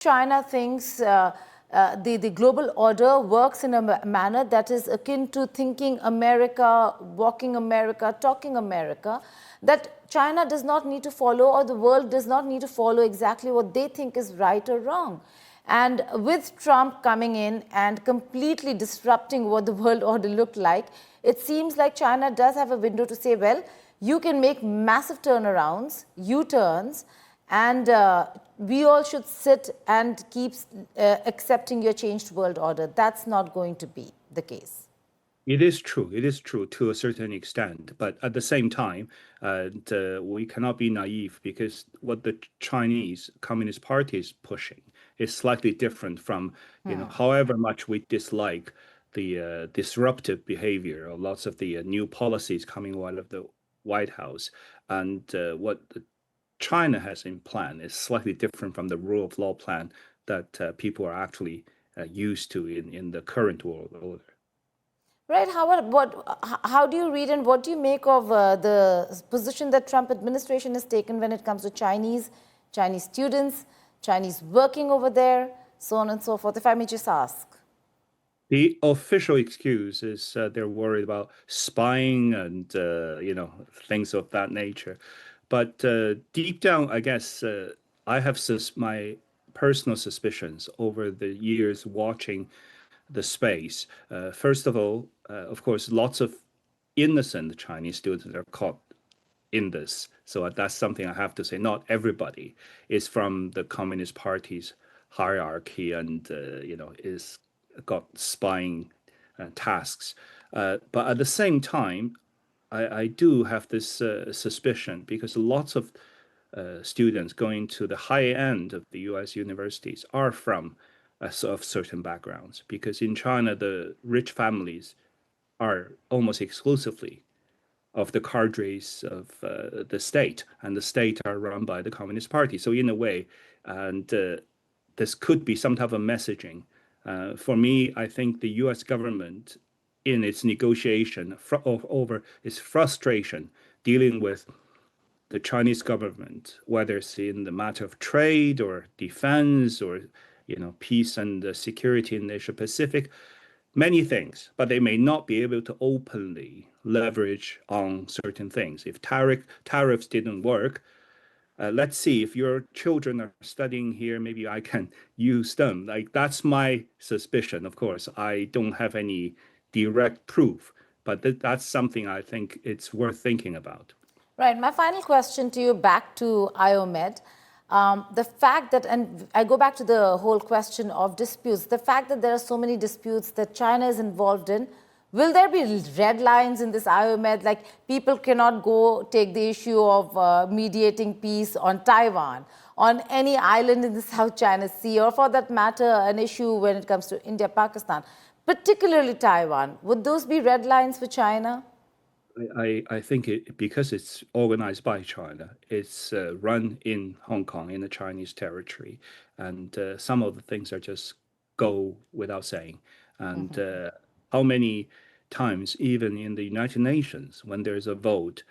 China thinks the global order works in a manner that is akin to thinking America, walking America, talking America, that China does not need to follow, or the world does not need to follow exactly what they think is right or wrong. And with Trump coming in and completely disrupting what the world order looked like, it seems like China does have a window to say, well, you can make massive turnarounds, U-turns, and we all should sit and keep accepting your changed world order. That's not going to be the case. It is true. It is true to a certain extent. But at the same time, we cannot be naive, because what the Chinese Communist Party is pushing is slightly different from, however much we dislike the disruptive behavior of lots of the new policies coming out of the White House. And what China has in plan is slightly different from the rule of law plan that people are actually used to in the current world order. Right, Howard, how do you read and what do you make of the position that Trump administration has taken when it comes to Chinese students, Chinese working over there, so on and so forth, if I may just ask? The official excuse is they're worried about spying and, things of that nature. But deep down, I guess I have my personal suspicions over the years watching the space. First of all, of course, lots of innocent Chinese students are caught in this. So that's something I have to say. Not everybody is from the Communist Party's hierarchy and, is got spying tasks. But at the same time, I do have this suspicion, because lots of students going to the high end of the U.S. universities are from of certain backgrounds, because in China, the rich families are almost exclusively of the cadres of the state, and the state are run by the Communist Party. So in a way, and this could be some type of messaging. For me, I think the U.S. government, in its negotiation over its frustration dealing with the Chinese government, whether it's in the matter of trade or defense or peace and security in Asia Pacific, many things, but they may not be able to openly leverage on certain things. If tariffs didn't work, let's see, if your children are studying here, maybe I can use them. Like, that's my suspicion. Of course, I don't have any direct proof, but that's something I think it's worth thinking about. Right. My final question to you, back to IOMed. The fact that, and I go back to the whole question of disputes, the fact that there are so many disputes that China is involved in, will there be red lines in this IOMed? Like, people cannot go take the issue of mediating peace on Taiwan, on any island in the South China Sea, or for that matter, an issue when it comes to India, Pakistan, particularly Taiwan. Would those be red lines for China? I think because it's organized by China, it's run in Hong Kong, in the Chinese territory, and some of the things are just go without saying. And how many times, even in the United Nations, when there's a vote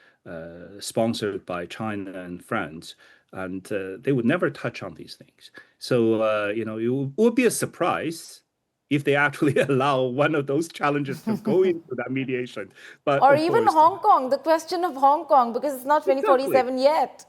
sponsored by China and France, and they would never touch on these things. So, it would be a surprise if they actually allow one of those challenges to go into that mediation. But or even Hong Kong, the question of Hong Kong, because it's not 2047 yet.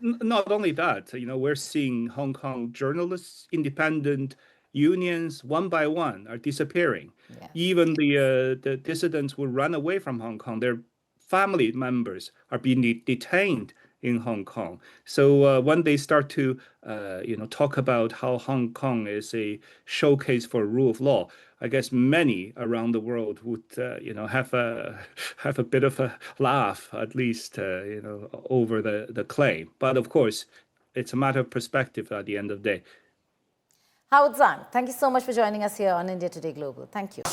Not only that, we're seeing Hong Kong journalists, independent unions, one by one are disappearing. Yes. Even the dissidents who run away from Hong Kong, their family members are being detained in Hong Kong. So when they start to talk about how Hong Kong is a showcase for rule of law, I guess many around the world would have a bit of a laugh, at least over the claim. But of course, it's a matter of perspective at the end of the day. Howard Zhang, thank you so much for joining us here on India Today Global. Thank you.